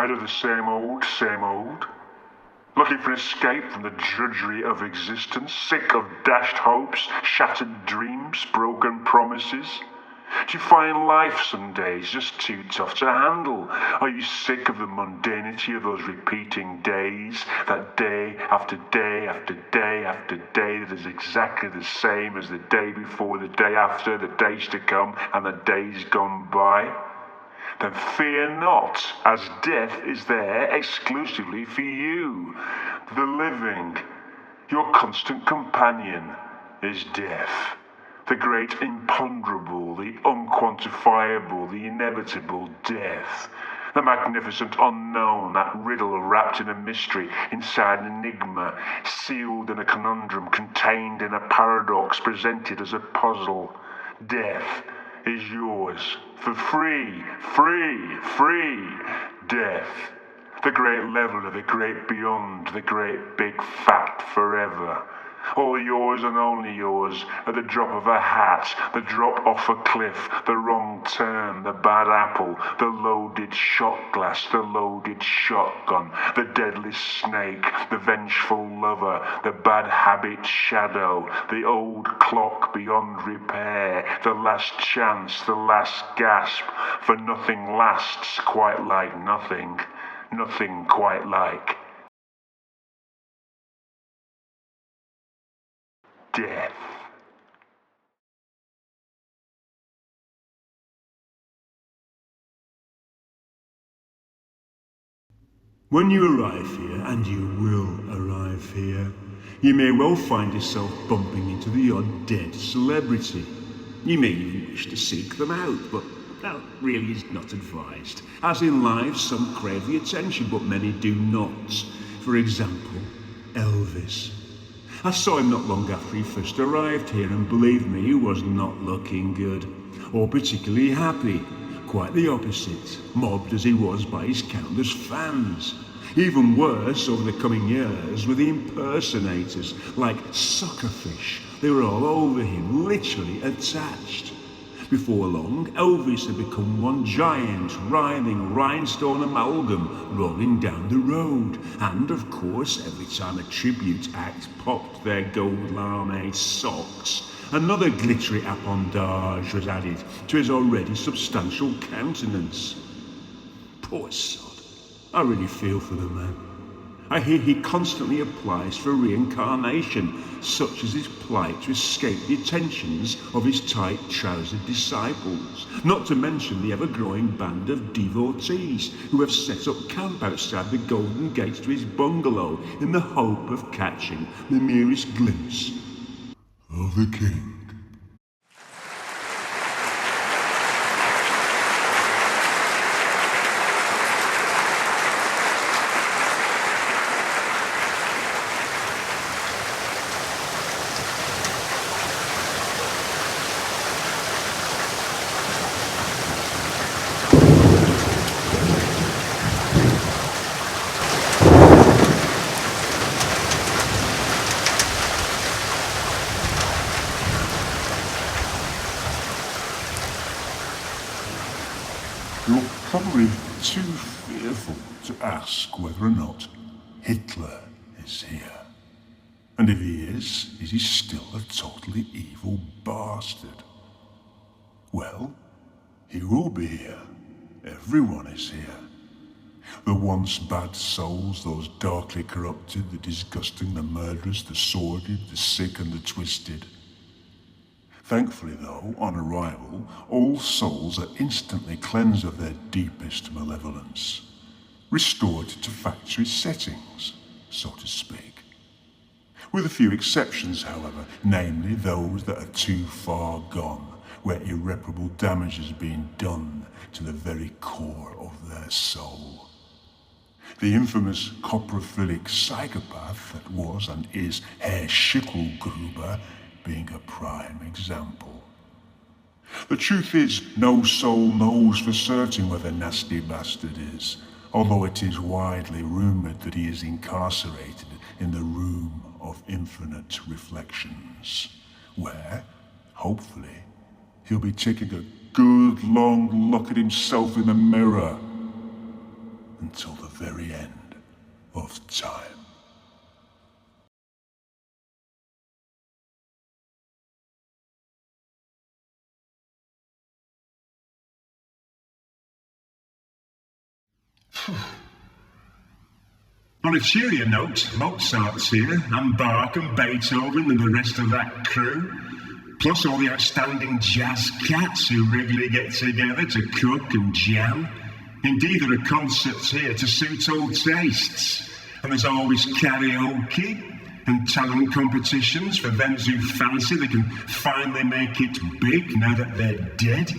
tired of the same old? Looking for escape from the drudgery of existence, sick of dashed hopes, shattered dreams, broken promises? Do you find life some days just too tough to handle? Are you sick of the mundanity of those repeating days? That day after day after day after day that is exactly the same as the day before, the day after, the days to come, and the days gone by? Then fear not, as death is there exclusively for you. The living, your constant companion, is death. The great imponderable, the unquantifiable, the inevitable death. The magnificent unknown, that riddle wrapped in a mystery, inside an enigma, sealed in a conundrum, contained in a paradox, presented as a puzzle. Death is yours for free, free. Death. The great leveler, the great beyond, the great big fat forever. All yours and only yours, at the drop of a hat, the drop off a cliff, the wrong turn, the bad apple, the loaded shot glass, the loaded shotgun, the deadly snake, the vengeful lover, the bad habit shadow, the old clock beyond repair, the last chance, the last gasp, for nothing lasts quite like nothing, nothing quite like death. When you arrive here, and you will arrive here, you may well find yourself bumping into the odd dead celebrity. You may even wish to seek them out, but that really is not advised. As in life, some crave the attention, but many do not. For example, Elvis. I saw him not long after he first arrived here, and believe me, he was not looking good, or particularly happy. Quite the opposite, mobbed as he was by his countless fans. Even worse, over the coming years, were the impersonators, like suckerfish. They were all over him, literally attached. Before long, Elvis had become one giant, writhing rhinestone amalgam rolling down the road. And of course, every time a tribute act popped their gold lame socks, another glittery appendage was added to his already substantial countenance. Poor sod. I really feel for the man. I hear he constantly applies for reincarnation, such as his plight to escape the attentions of his tight-trousered disciples, not to mention the ever-growing band of devotees who have set up camp outside the golden gates to his bungalow in the hope of catching the merest glimpse of the king. You're probably too fearful to ask whether or not Hitler is here. And if he is he still a totally evil bastard? Well, he will be here. Everyone is here. The once bad souls, those darkly corrupted, the disgusting, the murderous, the sordid, the sick and the twisted. Thankfully, though, on arrival, all souls are instantly cleansed of their deepest malevolence, restored to factory settings, so to speak. With a few exceptions, however, namely those that are too far gone, where irreparable damage has been done to the very core of their soul. The infamous coprophilic psychopath that was and is Herr Schickelgruber being a prime example. The truth is, no soul knows for certain where the nasty bastard is, although it is widely rumoured that he is incarcerated in the room of infinite reflections, where, hopefully, he'll be taking a good long look at himself in the mirror. until the very end of time. On a cheerier note, Mozart's here, and Bach and Beethoven and the rest of that crew. Plus all the outstanding jazz cats who regularly get together to cook and jam. Indeed, there are concerts here to suit all tastes. And there's always karaoke and talent competitions for them who fancy they can finally make it big now that they're dead.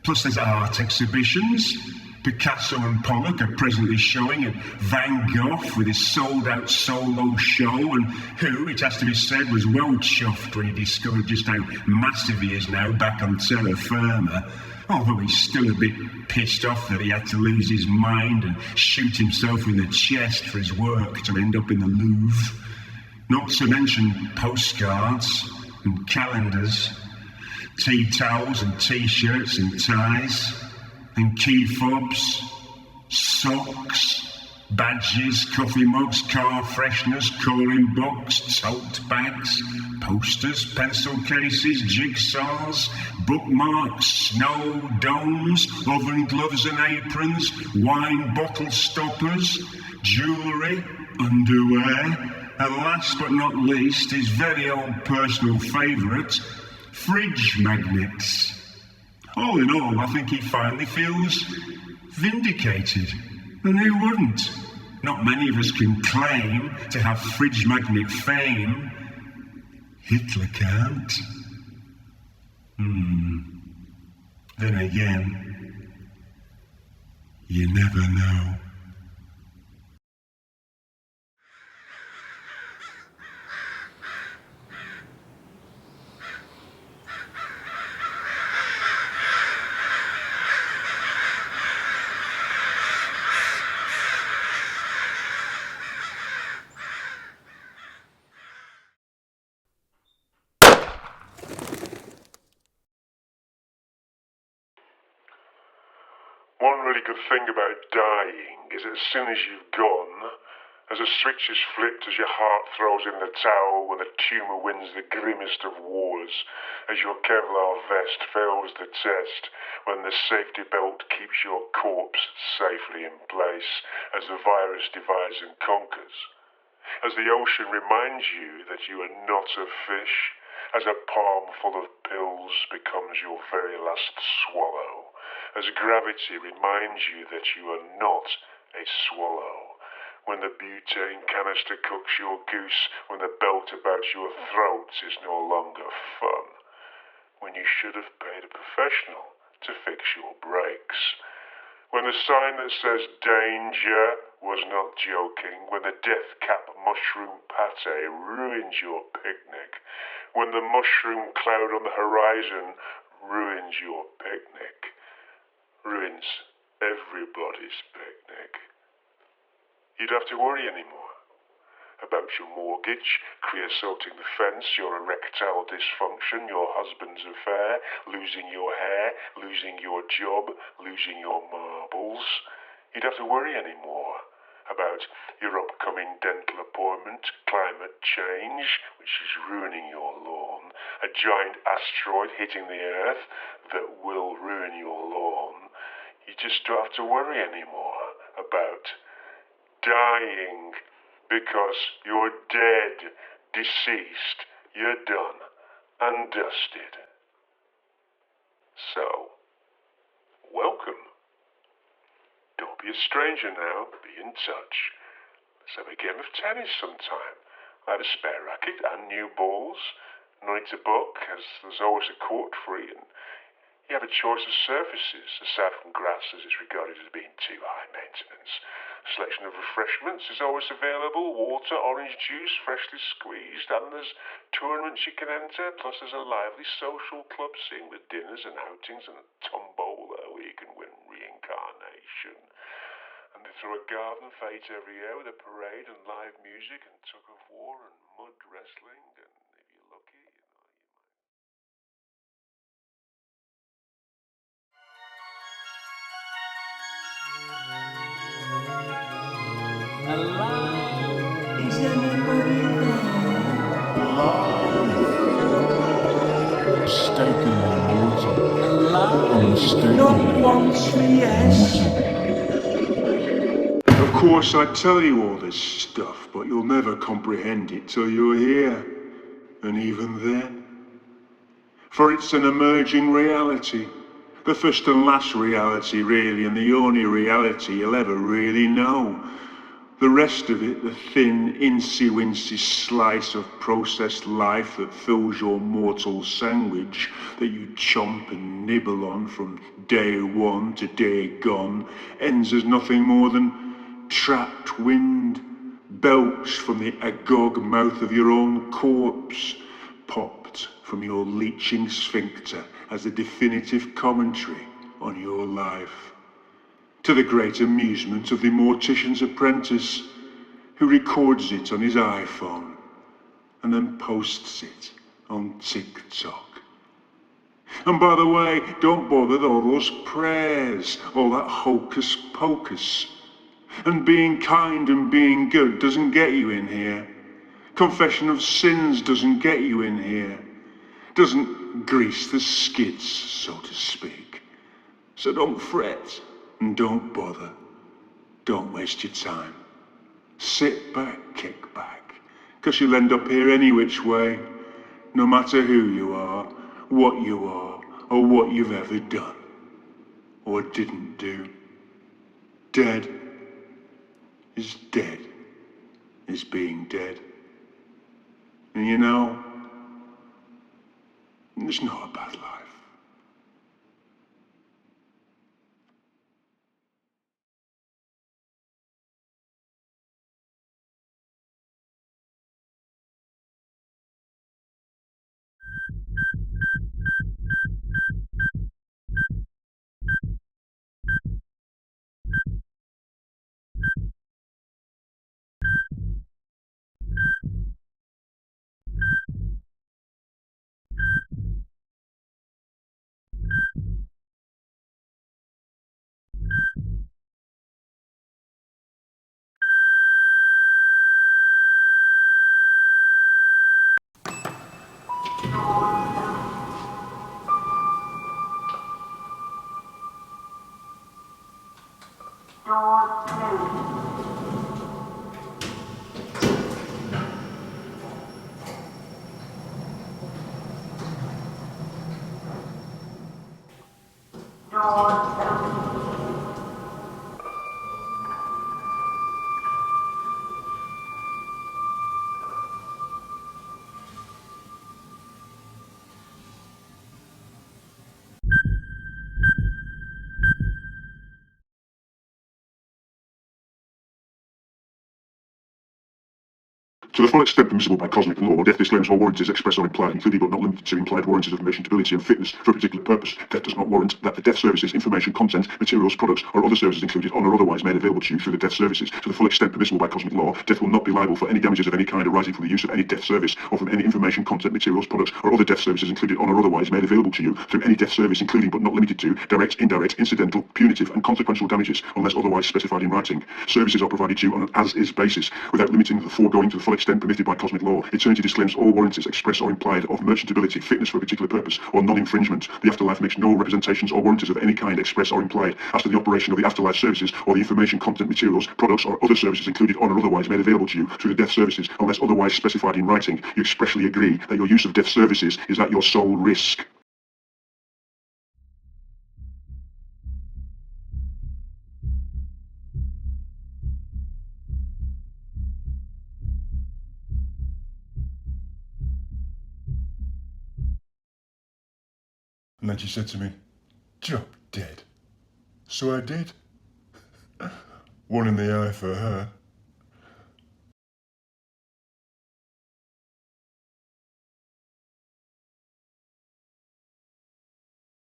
Plus there's art exhibitions. Picasso and Pollock are presently showing, and Van Gogh with his sold-out solo show, and who, it has to be said, was well chuffed when he discovered just how massive he is now back on terra firma, although he's still a bit pissed off that he had to lose his mind and shoot himself in the chest for his work to end up in the Louvre. Not to mention postcards and calendars, tea towels and t-shirts and ties, and key fobs, socks, badges, coffee mugs, car fresheners, calling books, tote bags, posters, pencil cases, jigsaws, bookmarks, snow domes, oven gloves and aprons, wine bottle stoppers, jewellery, underwear, and last but not least, his very own personal favourite, fridge magnets. All in all, I think he finally feels vindicated. And who wouldn't? Not many of us can claim to have fridge magnet fame. Hitler can't. Then again, you never know. One really good thing about dying is that as soon as you've gone, as a switch is flipped, as your heart throws in the towel, when the tumour wins the grimmest of wars, as your Kevlar vest fails the test, when the safety belt keeps your corpse safely in place, as the virus divides and conquers, as the ocean reminds you that you are not a fish, as a palm full of pills becomes your very last swallow, as gravity reminds you that you are not a swallow, when the butane canister cooks your goose, when the belt about your throat is no longer fun, when you should have paid a professional to fix your brakes, when the sign that says danger was not joking, when the death cap mushroom pate ruins your picnic, when the mushroom cloud on the horizon ruins your picnic, ruins everybody's picnic. You don't have to worry anymore about your mortgage, creosoting the fence, your erectile dysfunction, your husband's affair, losing your hair, losing your job, losing your marbles. You don't have to worry anymore about your upcoming dental appointment, climate change, which is ruining your lawn, a giant asteroid hitting the Earth that will ruin your lawn. You just don't have to worry anymore about dying, because you're dead, deceased, you're done and dusted. So, welcome. Don't be a stranger now, be in touch. Let's have a game of tennis sometime. I have a spare racket and new balls. No need to book, as there's always a court free, and you have a choice of surfaces, aside from grass, as it's regarded as being too high maintenance. A selection of refreshments is always available, water, orange juice, freshly squeezed, and there's tournaments you can enter, plus there's a lively social club scene with dinners and outings and a tombola where you can win reincarnation. And they throw a garden fete every year with a parade and live music and tug of war and mud wrestling, and if you're lucky, you might. Is anybody there? Mistakenly mortal. Not once for yes. Of course, I tell you all this stuff, but you'll never comprehend it till you're here. And even then. For it's an emerging reality. The first and last reality, really, and the only reality you'll ever really know. The rest of it, the thin, incy-wincy slice of processed life that fills your mortal sandwich, that you chomp and nibble on from day one to day gone, ends as nothing more than trapped wind, belched from the agog mouth of your own corpse, popped from your leeching sphincter as a definitive commentary on your life. To the great amusement of the mortician's apprentice, who records it on his iPhone and then posts it on TikTok. And by the way, don't bother with all those prayers, all that hocus pocus. And being kind and being good doesn't get you in here. Confession of sins doesn't get you in here. Doesn't grease the skids, so to speak. So don't fret and don't bother. Don't waste your time. Sit back, kick back, 'cause you'll end up here any which way, no matter who you are, or what you've ever done, or didn't do. Dead is dead, is being dead. And you know, it's not a bad life. To the full extent permissible by cosmic law, death disclaims all warranties express or implied, including but not limited to implied warranties of merchantability and fitness for a particular purpose. Death does not warrant that the death services, information, content, materials, products, or other services included on or otherwise made available to you through the death services. To the full extent permissible by cosmic law, death will not be liable for any damages of any kind arising from the use of any death service or from any information, content, materials, products, or other death services included on or otherwise made available to you through any death service, including but not limited to direct, indirect, incidental, punitive, and consequential damages, unless otherwise specified in writing. Services are provided to you on an as-is basis, without limiting the foregoing to the full extent permitted by cosmic law. Eternity disclaims all warranties express or implied of merchantability, fitness for a particular purpose, or non-infringement. The afterlife makes no representations or warranties of any kind express or implied as to the operation of the afterlife services or the information, content, materials, products, or other services included on or otherwise made available to you through the death services, unless otherwise specified in writing. You expressly agree that your use of death services is at your sole risk. And then she said to me, "Drop dead." So I did. One in the eye for her.